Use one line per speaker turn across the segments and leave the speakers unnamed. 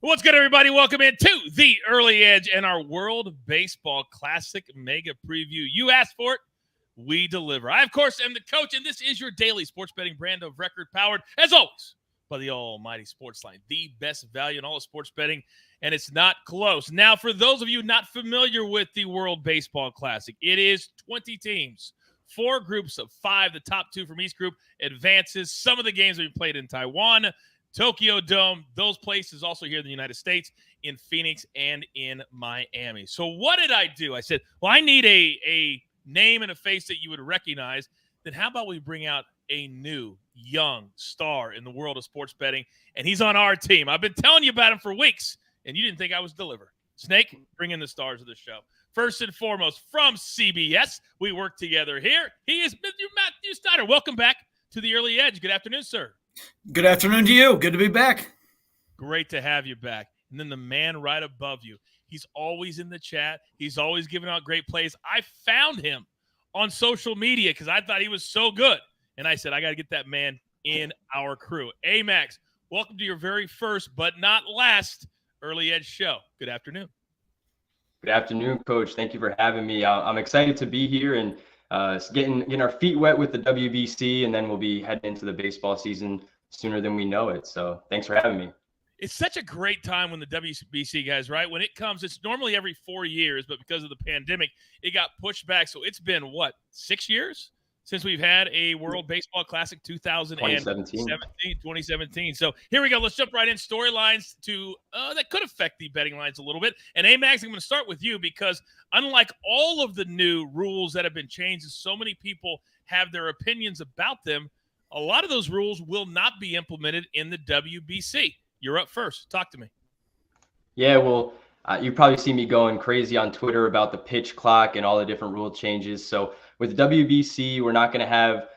What's good, everybody? Welcome into the Early Edge and our World Baseball Classic Mega Preview. You asked for it, we deliver. I, of course, am the coach, and this is your daily sports betting brand of record, powered, as always, by the almighty SportsLine, the best value in all of sports betting, and it's not close. Now, for those of you not familiar with the World Baseball Classic, it is 20 teams, 4 groups of 5. The top 2 from each group advances. Some of the games will be played in Taiwan, Tokyo Dome, those places also here in the United States, in Phoenix and in Miami. So what did I do? I said, well, I need a name and a face that you would recognize. Then how about we bring out a new, young star in the world of sports betting, and he's on our team. I've been telling you about him for weeks, and you didn't think I was delivering. Snake, bring in the stars of the show. First and foremost, from CBS, we work together here. He is Matt Snyder. Welcome back to the Early Edge. Good afternoon, sir.
Good afternoon to you. Good to be back.
Great to have you back. And then the man right above you. He's always in the chat. He's always giving out great plays. I found him on social media because I thought he was so good. And I said, I got to get that man in our crew. Amags, welcome to your very first, but not last, Early Edge show. Good afternoon.
Good afternoon, Coach. Thank you for having me. I'm excited to be here and getting our feet wet with the WBC, and then we'll be heading into the baseball season sooner than we know it. So thanks for having me.
It's such a great time when the WBC, guys, right? When it comes, it's normally every 4 years, but because of the pandemic, it got pushed back. So it's been, 6 years since we've had a World Baseball Classic 2017. So here we go. Let's jump right in. Storylines to that could affect the betting lines a little bit. And Amags, I'm going to start with you because unlike all of the new rules that have been changed, and so many people have their opinions about them, a lot of those rules will not be implemented in the WBC. You're up first. Talk to me.
Yeah, well, you probably see me going crazy on Twitter about the pitch clock and all the different rule changes. So with WBC, we're not going to have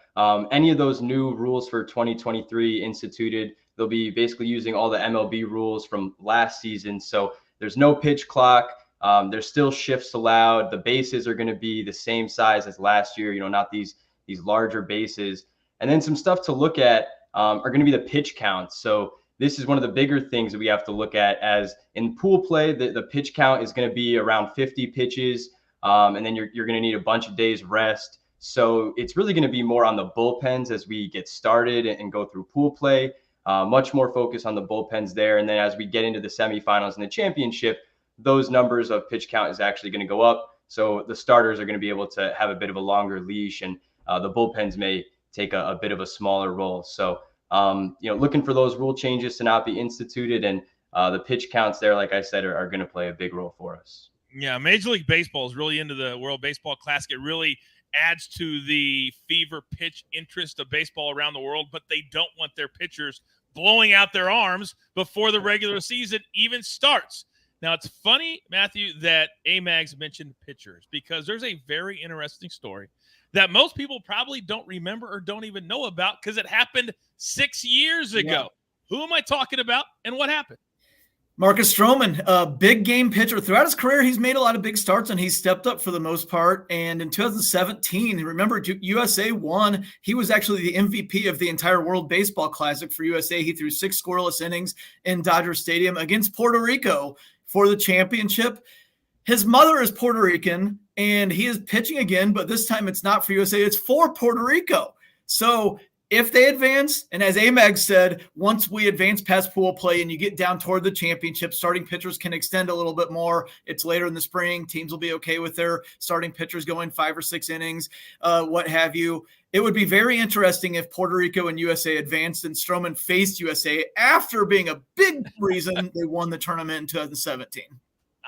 any of those new rules for 2023 instituted. They'll be basically using all the MLB rules from last season. So there's no pitch clock. There's still shifts allowed. The bases are going to be the same size as last year, not these larger bases. And then some stuff to look at are going to be the pitch counts. So this is one of the bigger things that we have to look at, as in pool play, the pitch count is going to be around 50 pitches. And then you're going to need a bunch of days rest. So it's really going to be more on the bullpens as we get started and go through pool play, much more focus on the bullpens there. And then as we get into the semifinals and the championship, those numbers of pitch count is actually going to go up. So the starters are going to be able to have a bit of a longer leash, and the bullpens may take a bit of a smaller role. So, looking for those rule changes to not be instituted, and the pitch counts there, like I said, are going to play a big role for us.
Yeah, Major League Baseball is really into the World Baseball Classic. It really adds to the fever pitch interest of baseball around the world, but they don't want their pitchers blowing out their arms before the regular season even starts. Now, it's funny, Matthew, that Amags mentioned pitchers, because there's a very interesting story that most people probably don't remember or don't even know about because it happened 6 years ago. Yeah. Who am I talking about, and what happened?
Marcus Stroman, a big game pitcher. Throughout his career, he's made a lot of big starts, and he's stepped up for the most part. And in 2017, remember, USA won. He was actually the MVP of the entire World Baseball Classic for USA. He threw 6 scoreless innings in Dodger Stadium against Puerto Rico for the championship. His mother is Puerto Rican, and he is pitching again, but this time it's not for USA. It's for Puerto Rico. So if they advance, and as Amags said, once we advance past pool play and you get down toward the championship, starting pitchers can extend a little bit more. It's later in the spring. Teams will be okay with their starting pitchers going 5 or 6 innings, what have you. It would be very interesting if Puerto Rico and USA advanced and Stroman faced USA after being a big reason they won the tournament in 2017.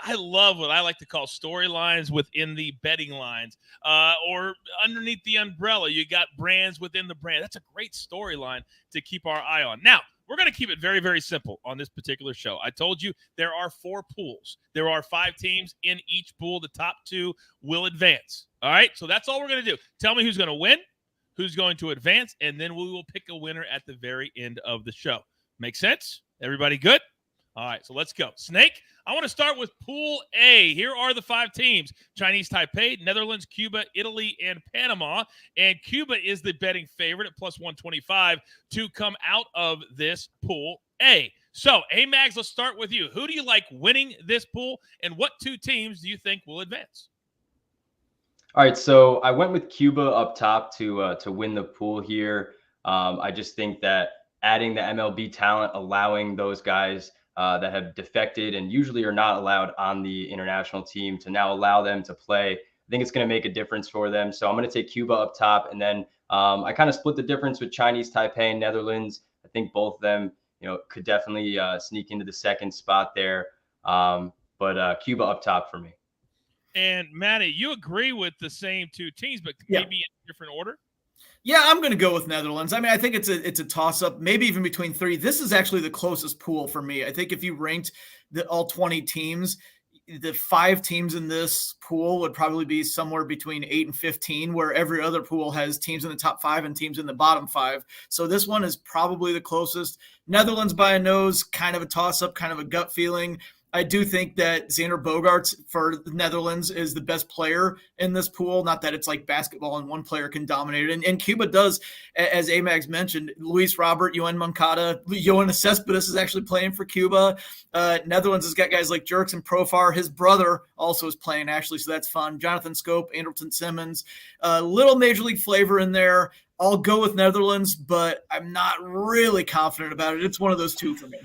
I love what I like to call storylines within the betting lines, or underneath the umbrella. You got brands within the brand. That's a great storyline to keep our eye on. Now, we're going to keep it very, very simple on this particular show. I told you there are 4 pools. There are 5 teams in each pool. The top 2 will advance. All right, so that's all we're going to do. Tell me who's going to win, who's going to advance, and then we will pick a winner at the very end of the show. Make sense? Everybody good? All right, so let's go. Snake, I want to start with Pool A. Here are the 5 teams: Chinese Taipei, Netherlands, Cuba, Italy, and Panama. And Cuba is the betting favorite at plus 125 to come out of this Pool A. So, Amags, let's start with you. Who do you like winning this pool, and what two teams do you think will advance?
All right, so I went with Cuba up top to win the pool here. I just think that adding the MLB talent, allowing those guys that have defected and usually are not allowed on the international team to now allow them to play, I think it's going to make a difference for them. So I'm going to take Cuba up top, and then I kind of split the difference with Chinese Taipei and Netherlands. I think both of them, could definitely sneak into the second spot there. But Cuba up top for me.
And Matty, you agree with the same two teams, but maybe in a different order?
Yeah, I'm going to go with Netherlands. I mean, I think it's a toss-up, maybe even between three. This is actually the closest pool for me. I think if you ranked all 20 teams, the 5 teams in this pool would probably be somewhere between 8 and 15, where every other pool has teams in the top 5 and teams in the bottom 5. So this one is probably the closest. Netherlands by a nose, kind of a toss-up, kind of a gut feeling. I do think that Xander Bogaerts for the Netherlands is the best player in this pool. Not that it's like basketball and one player can dominate it. And Cuba does, as Amags mentioned, Luis Robert, Yohan Moncada, Yoenis Cespedes is actually playing for Cuba. Netherlands has got guys like Jerks and Profar. His brother also is playing, actually, so that's fun. Jonathan Scope, Anderson Simmons, little Major League flavor in there. I'll go with Netherlands, but I'm not really confident about it. It's one of those two for me.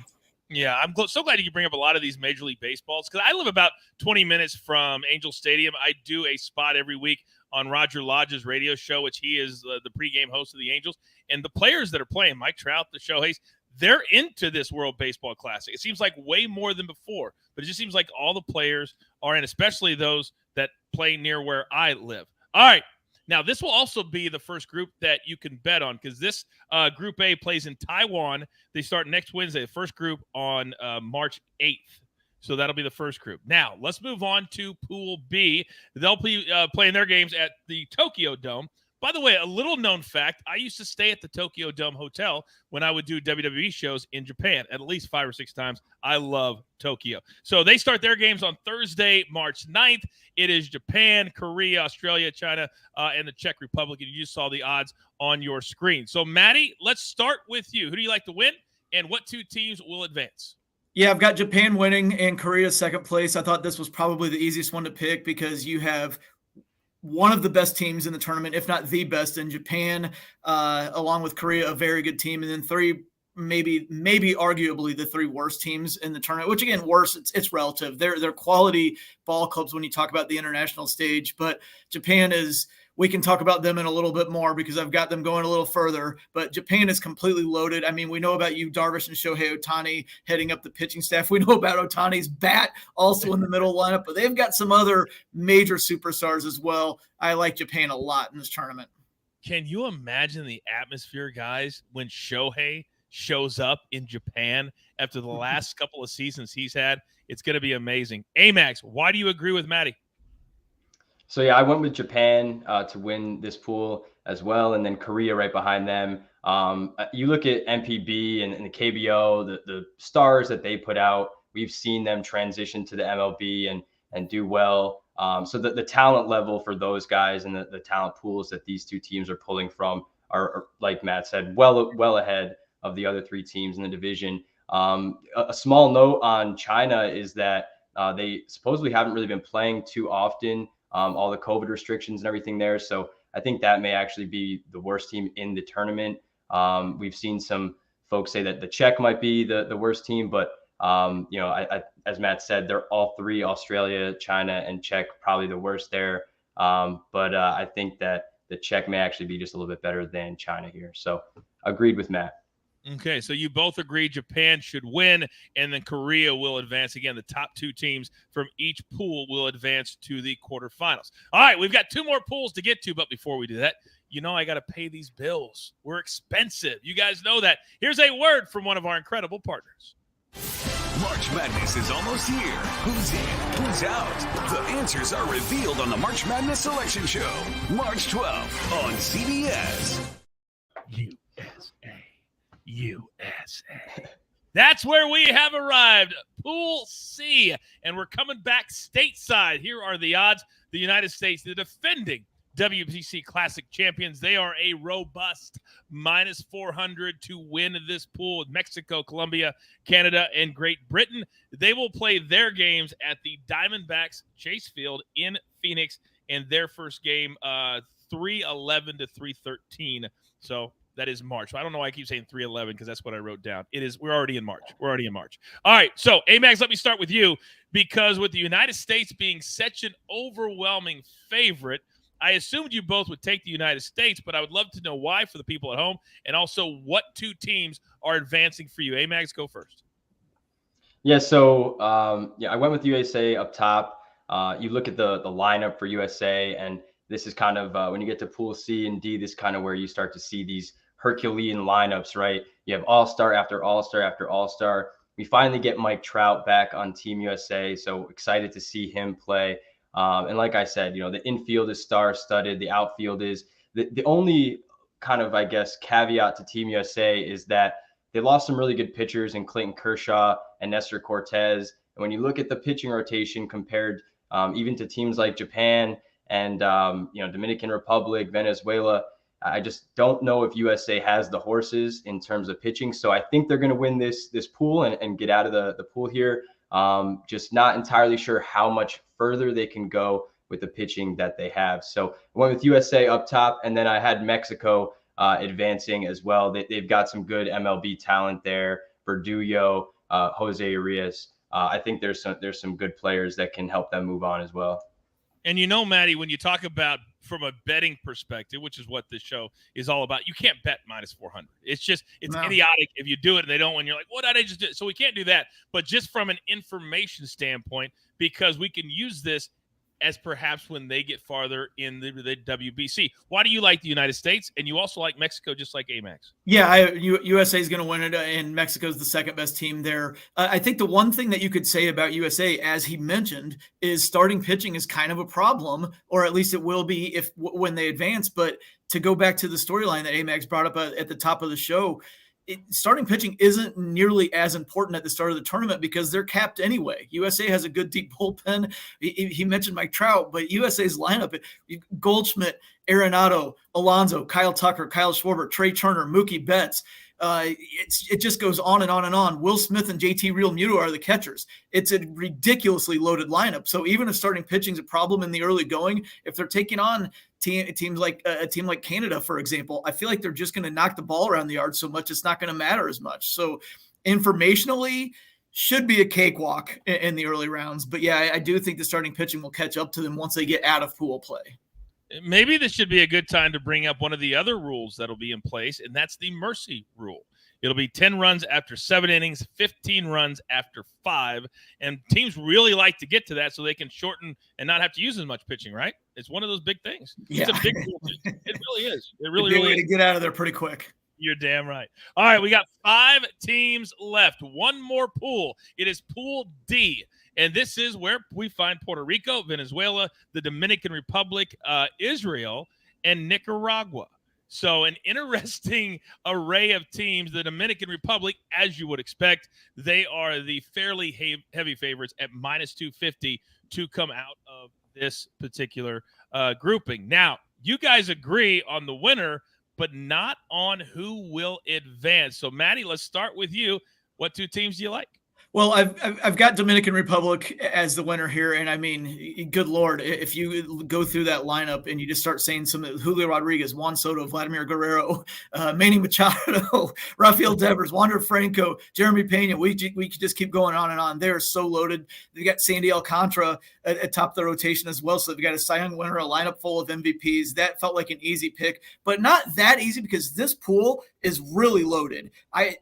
Yeah, I'm so glad you bring up a lot of these Major League Baseballs because I live about 20 minutes from Angel Stadium. I do a spot every week on Roger Lodge's radio show, which he is the pregame host of the Angels. And the players that are playing, Mike Trout, the Shoheis, they're into this World Baseball Classic. It seems like way more than before, but it just seems like all the players are in, especially those that play near where I live. All right. Now, this will also be the first group that you can bet on because this Group A plays in Taiwan. They start next Wednesday, the first group on March 8th. So that'll be the first group. Now, let's move on to Pool B. They'll be playing their games at the Tokyo Dome. By the way, a little known fact, I used to stay at the Tokyo Dome Hotel when I would do WWE shows in Japan at least 5 or 6 times. I love Tokyo. So they start their games on Thursday, March 9th. It is Japan, Korea, Australia, China, and the Czech Republic. And you just saw the odds on your screen. So, Matty, let's start with you. Who do you like to win, and what two teams will advance?
Yeah, I've got Japan winning and Korea second place. I thought this was probably the easiest one to pick because you have one of the best teams in the tournament, if not the best, in Japan, along with Korea, a very good team. And then 3, maybe arguably the 3 worst teams in the tournament, which again, worse, it's relative. They're quality ball clubs when you talk about the international stage, but Japan is, we can talk about them in a little bit more because I've got them going a little further, but Japan is completely loaded. I mean, we know about Yu Darvish and Shohei Ohtani heading up the pitching staff. We know about Ohtani's bat also in the middle lineup, but they've got some other major superstars as well. I like Japan a lot in this tournament.
Can you imagine the atmosphere, guys, when Shohei shows up in Japan after the last couple of seasons he's had? It's going to be amazing. Amags, why do you agree with Matty?
So, yeah, I went with Japan to win this pool as well, and then Korea right behind them. You look at MPB and the KBO, the stars that they put out, we've seen them transition to the MLB and do well. So the talent level for those guys and the talent pools that these two teams are pulling from are, like Matt said, well ahead of the other 3 teams in the division. A small note on China is that they supposedly haven't really been playing too often. All the COVID restrictions and everything there. So I think that may actually be the worst team in the tournament. We've seen some folks say that the Czech might be the worst team, but I, as Matt said, they're all 3, Australia, China, and Czech, probably the worst there. But I think that the Czech may actually be just a little bit better than China here. So agreed with Matt.
Okay, so you both agree Japan should win, and then Korea will advance. Again, the top 2 teams from each pool will advance to the quarterfinals. All right, we've got 2 more pools to get to, but before we do that, I got to pay these bills. We're expensive. You guys know that. Here's a word from one of our incredible partners.
March Madness is almost here. Who's in? Who's out? The answers are revealed on the March Madness Selection Show, March 12th on CBS. USA.
That's where we have arrived. Pool C. And we're coming back stateside. Here are the odds. The United States, the defending WBC Classic champions. They are a robust -400 to win this pool with Mexico, Colombia, Canada, and Great Britain. They will play their games at the Diamondbacks Chase Field in Phoenix, and their first game 3/11 to 3/13. So that is March. So I don't know why I keep saying 3/11 because that's what I wrote down. We're already in March. All right. So Amags, let me start with you, because with the United States being such an overwhelming favorite, I assumed you both would take the United States, but I would love to know why for the people at home, and also what two teams are advancing for you. Amags, go first.
Yeah, so I went with USA up top. You look at the lineup for USA, and this is kind of when you get to Pool C and D, this is kind of where you start to see these Herculean lineups, right? You have all-star after all-star after all-star. We finally get Mike Trout back on Team USA, so excited to see him play. And like I said, the infield is star-studded. The outfield is the only kind of, I guess, caveat to Team USA is that they lost some really good pitchers in Clayton Kershaw and Nestor Cortez. And when you look at the pitching rotation compared even to teams like Japan and Dominican Republic, Venezuela, I just don't know if USA has the horses in terms of pitching. So I think they're going to win this pool and get out of the pool here. Just not entirely sure how much further they can go with the pitching that they have. So I went with USA up top, and then I had Mexico advancing as well. They've got some good MLB talent there. Verdullo, Jose Urias. I think there's some good players that can help them move on as well.
And Maddie, when you talk about from a betting perspective, which is what this show is all about, you can't bet -400. It's idiotic if you do it and they don't win. You're like, what did I just do? So we can't do that. But just from an information standpoint, because we can use this as perhaps when they get farther in the WBC. Why do you like the United States? And you also like Mexico, just like Amags.
Yeah, USA is going to win it, and Mexico's the second best team there. I think the one thing that you could say about USA, as he mentioned, is starting pitching is kind of a problem, or at least it will be when they advance. But to go back to the storyline that Amags brought up at the top of the show, starting pitching isn't nearly as important at the start of the tournament because they're capped anyway. USA has a good deep bullpen. He mentioned Mike Trout, but USA's lineup, Goldschmidt, Arenado, Alonso, Kyle Tucker, Kyle Schwarber, Trey Turner, Mookie Betts. It just goes on and on and on. Will Smith and JT Realmuto are the catchers. It's a ridiculously loaded lineup. So even if starting pitching is a problem in the early going, if they're taking on teams like a team like Canada, for example, I feel like they're just going to knock the ball around the yard so much it's not going to matter as much. So informationally, should be a cakewalk in the early rounds. But yeah, I do think the starting pitching will catch up to them once they get out of pool play.
Maybe this should be a good time to bring up one of the other rules that'll be in place, and that's the mercy rule. It'll be 10 runs after 7 innings, 15 runs after 5, and teams really like to get to that so they can shorten and not have to use as much pitching, right? It's one of those big things.
Yeah.
It's a big rule. It really is. It really
way
is.
To get out of there pretty quick.
You're damn right. All right, we got 5 teams left. One more pool. It is Pool D. And this is where we find Puerto Rico, Venezuela, the Dominican Republic, Israel, and Nicaragua. So an interesting array of teams. The Dominican Republic, as you would expect, they are the fairly heavy favorites at -250 to come out of this particular grouping. Now, you guys agree on the winner, but not on who will advance. So, Maddie, let's start with you. What 2 teams do you like?
Well, I've got Dominican Republic as the winner here, and I mean, good Lord, if you go through that lineup and you just start saying some of Julio Rodriguez, Juan Soto, Vladimir Guerrero, Manny Machado, Rafael Devers, Wander Franco, Jeremy Pena, we could just keep going on and on. They're so loaded. They got Sandy Alcantara at top of the rotation as well, so they've got a Cy Young winner, a lineup full of MVPs. That felt like an easy pick, but not that easy because this pool is really loaded.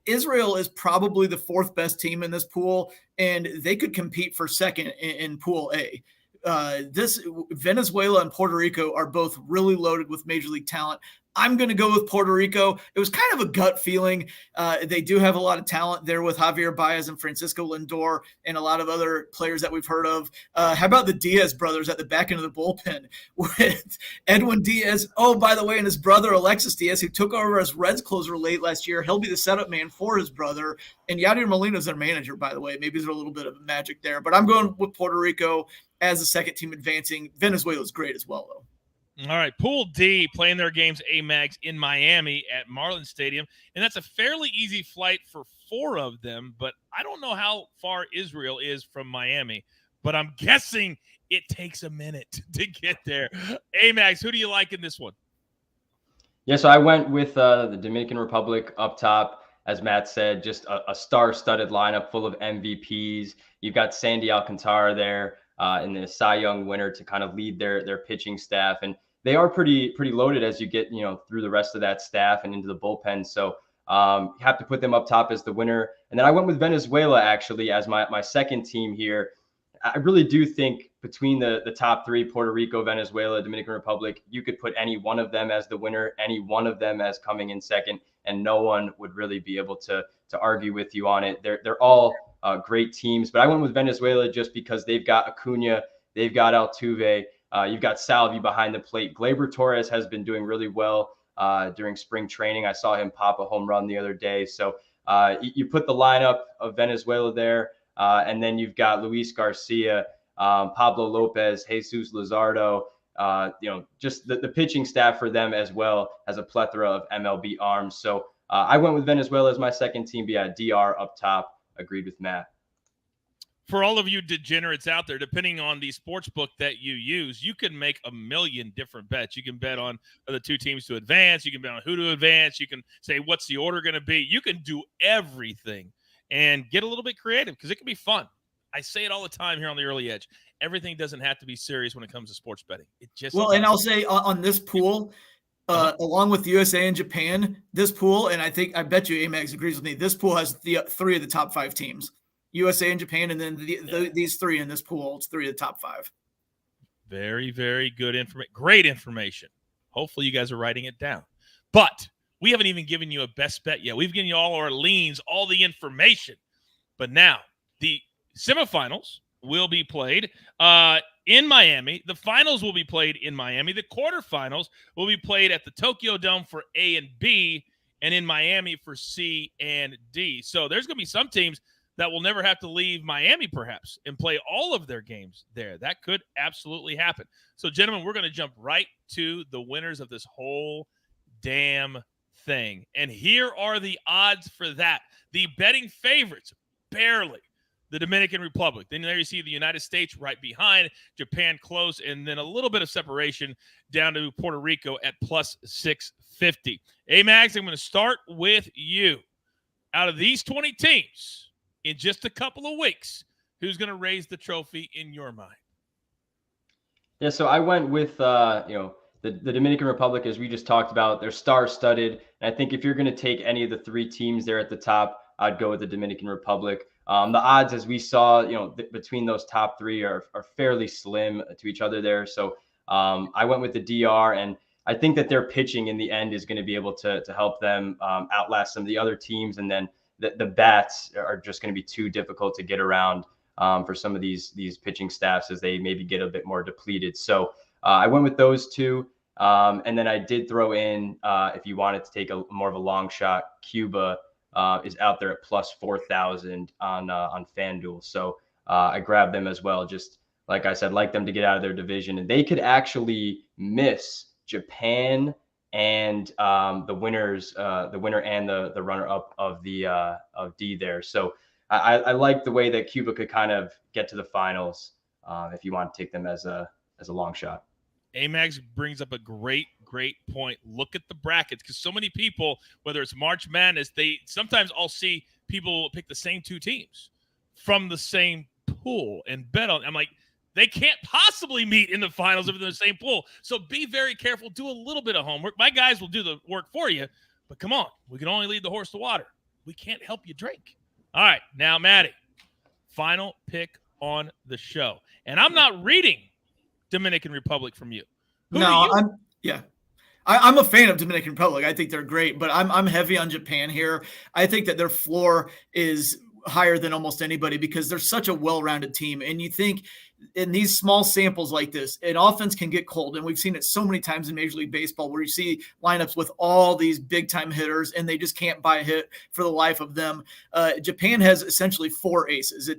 Israel is probably the 4th best team in this pool, and they could compete for second in Pool A. Venezuela and Puerto Rico are both really loaded with major league talent. I'm going to go with Puerto Rico. It was kind of a gut feeling. They do have a lot of talent there with Javier Baez and Francisco Lindor and a lot of other players that we've heard of. How about the Diaz brothers at the back end of the bullpen with Edwin Diaz? Oh, by the way, and his brother Alexis Diaz, who took over as Reds closer late last year. He'll be the setup man for his brother. And Yadier Molina's their manager, by the way. Maybe there's a little bit of magic there. But I'm going with Puerto Rico as the second team advancing. Venezuela's great as well, though.
All right, Pool D playing their games Amags in Miami at Marlins Stadium, and that's a fairly easy flight for 4 of them, but I don't know how far Israel is from Miami, but I'm guessing it takes a minute to get there. Amags, who do you like in this one?
Yeah, so I went with the Dominican Republic up top. As Matt said, just a star-studded lineup full of MVPs. You've got Sandy Alcantara there in the Cy Young winner to kind of lead their pitching staff, and they are pretty loaded as you get through the rest of that staff and into the bullpen. So you have to put them up top as the winner. And then I went with Venezuela actually as my second team here. I really do think between the top 3, Puerto Rico, Venezuela, Dominican Republic, you could put any one of them as the winner, any one of them as coming in second, and no one would really be able to argue with you on it. They're all great teams, but I went with Venezuela just because they've got Acuna, they've got Altuve, you've got Salvi behind the plate. Gleyber Torres has been doing really well during spring training. I saw him pop a home run the other day. So you put the lineup of Venezuela there. And then you've got Luis Garcia, Pablo Lopez, Jesus Luzardo, just the pitching staff for them as well as a plethora of MLB arms. So I went with Venezuela as my second team. But yeah, DR up top. Agreed with Matt.
For all of you degenerates out there, depending on the sports book that you use, you can make a million different bets. You can bet on the 2 teams to advance. You can bet on who to advance. You can say, what's the order going to be? You can do everything. And get a little bit creative because it can be fun. I say it all the time here on the Early Edge. Everything doesn't have to be serious when it comes to sports betting. It just
and I'll say on this pool, along with the USA and Japan, this pool, and I bet you Amags agrees with me. This pool has 3 of the top 5 teams, USA and Japan, and then these 3 in this pool. It's 3 of the top 5.
Very, very good information. Great information. Hopefully, you guys are writing it down. But we haven't even given you a best bet yet. We've given you all our leans, all the information. But now the semifinals will be played in Miami. The finals will be played in Miami. The quarterfinals will be played at the Tokyo Dome for A and B and in Miami for C and D. So there's going to be some teams that will never have to leave Miami perhaps and play all of their games there. That could absolutely happen. So, gentlemen, we're going to jump right to the winners of this whole damn thing. And here are the odds for that. The betting favorites, barely, the Dominican Republic. Then there you see the United States right behind, Japan close, and then a little bit of separation down to Puerto Rico at plus 650. Amags, I'm going to start with you. Out of these 20 teams, in just a couple of weeks, who's going to raise the trophy in your mind?
Yeah, so I went with, the Dominican Republic, as we just talked about. They're star-studded. And I think if you're going to take any of the 3 teams there at the top, I'd go with the Dominican Republic. The odds, as we saw, between those top 3 are fairly slim to each other there. So I went with the DR, and I think that their pitching in the end is going to be able to help them outlast some of the other teams. And then the bats are just going to be too difficult to get around for some of these pitching staffs as they maybe get a bit more depleted. So I went with those 2. And then I did throw in, if you wanted to take more of a long shot, Cuba is out there at plus 4,000 on FanDuel. So I grabbed them as well. Just like I said, like them to get out of their division, and they could actually miss Japan and the winner and the runner up of D there. So I like the way that Cuba could kind of get to the finals if you want to take them as a long shot.
Amags brings up a great point. Look at the brackets, because so many people, whether it's March Madness, sometimes I'll see people pick the same 2 teams from the same pool and bet on. I'm like, they can't possibly meet in the finals if they're in the same pool. So be very careful. Do a little bit of homework. My guys will do the work for you, but come on, we can only lead the horse to water. We can't help you drink. All right, now Maddie, final pick on the show, and I'm not reading Dominican Republic from you.
I'm a fan of Dominican Republic. I think they're great, but I'm heavy on Japan here. I think that their floor is higher than almost anybody because they're such a well-rounded team. And you think in these small samples like this, an offense can get cold. And we've seen it so many times in Major League Baseball where you see lineups with all these big-time hitters and they just can't buy a hit for the life of them. Japan has essentially 4 aces.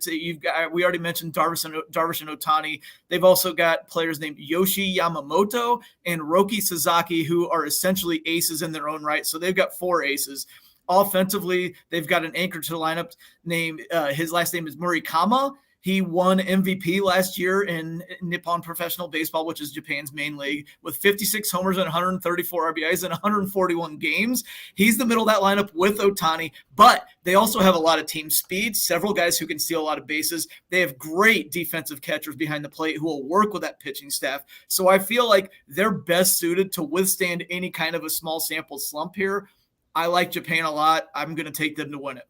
We already mentioned Darvish and Ohtani. They've also got players named Yoshi Yamamoto and Roki Sasaki, who are essentially aces in their own right. So they've got 4 aces. Offensively, they've got an anchor to the lineup named his last name is Murikama. He won MVP last year in Nippon Professional Baseball, which is Japan's main league, with 56 homers and 134 RBIs in 141 games. He's the middle of that lineup with Ohtani, but they also have a lot of team speed, several guys who can steal a lot of bases. They have great defensive catchers behind the plate who will work with that pitching staff. So I feel like they're best suited to withstand any kind of a small sample slump here. I like Japan a lot. I'm going to take them to win it.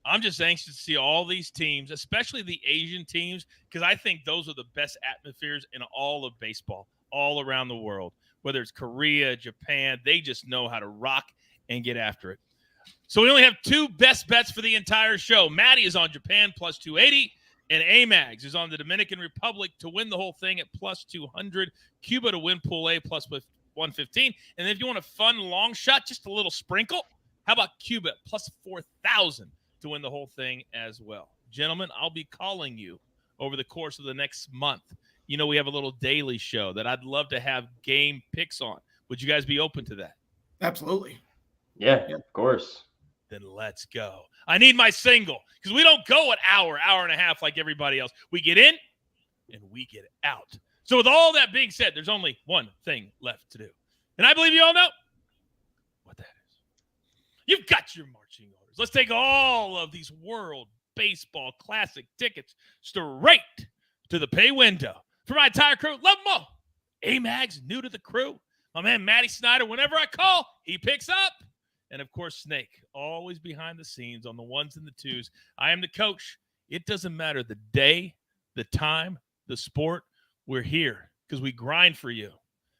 I'm just anxious to see all these teams, especially the Asian teams, because I think those are the best atmospheres in all of baseball, all around the world. Whether it's Korea, Japan, they just know how to rock and get after it. So we only have 2 best bets for the entire show. Maddie is on Japan plus 280, and Amags is on the Dominican Republic to win the whole thing at plus 200. Cuba to win Pool A plus 115. And then if you want a fun long shot, just a little sprinkle, how about Cuba plus 4,000? To win the whole thing as well. Gentlemen, I'll be calling you over the course of the next month. You know, we have a little daily show that I'd love to have game picks on. Would you guys be open to that?
Absolutely.
Yeah, of course.
Then let's go. I need my single because we don't go an hour and a half like everybody else. We get in and we get out. So with all that being said, there's only one thing left to do. And I believe you all know what that is. You've got your marching orders. Let's take all of these World Baseball Classic tickets straight to the pay window. For my entire crew, love them all. Amags, new to the crew. My man, Matt Snyder, whenever I call, he picks up. And, of course, Snake, always behind the scenes on the 1s and the 2s. I am the coach. It doesn't matter the day, the time, the sport. We're here because we grind for you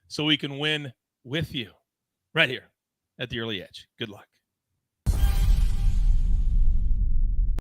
so we can win with you right here at the Early Edge. Good luck.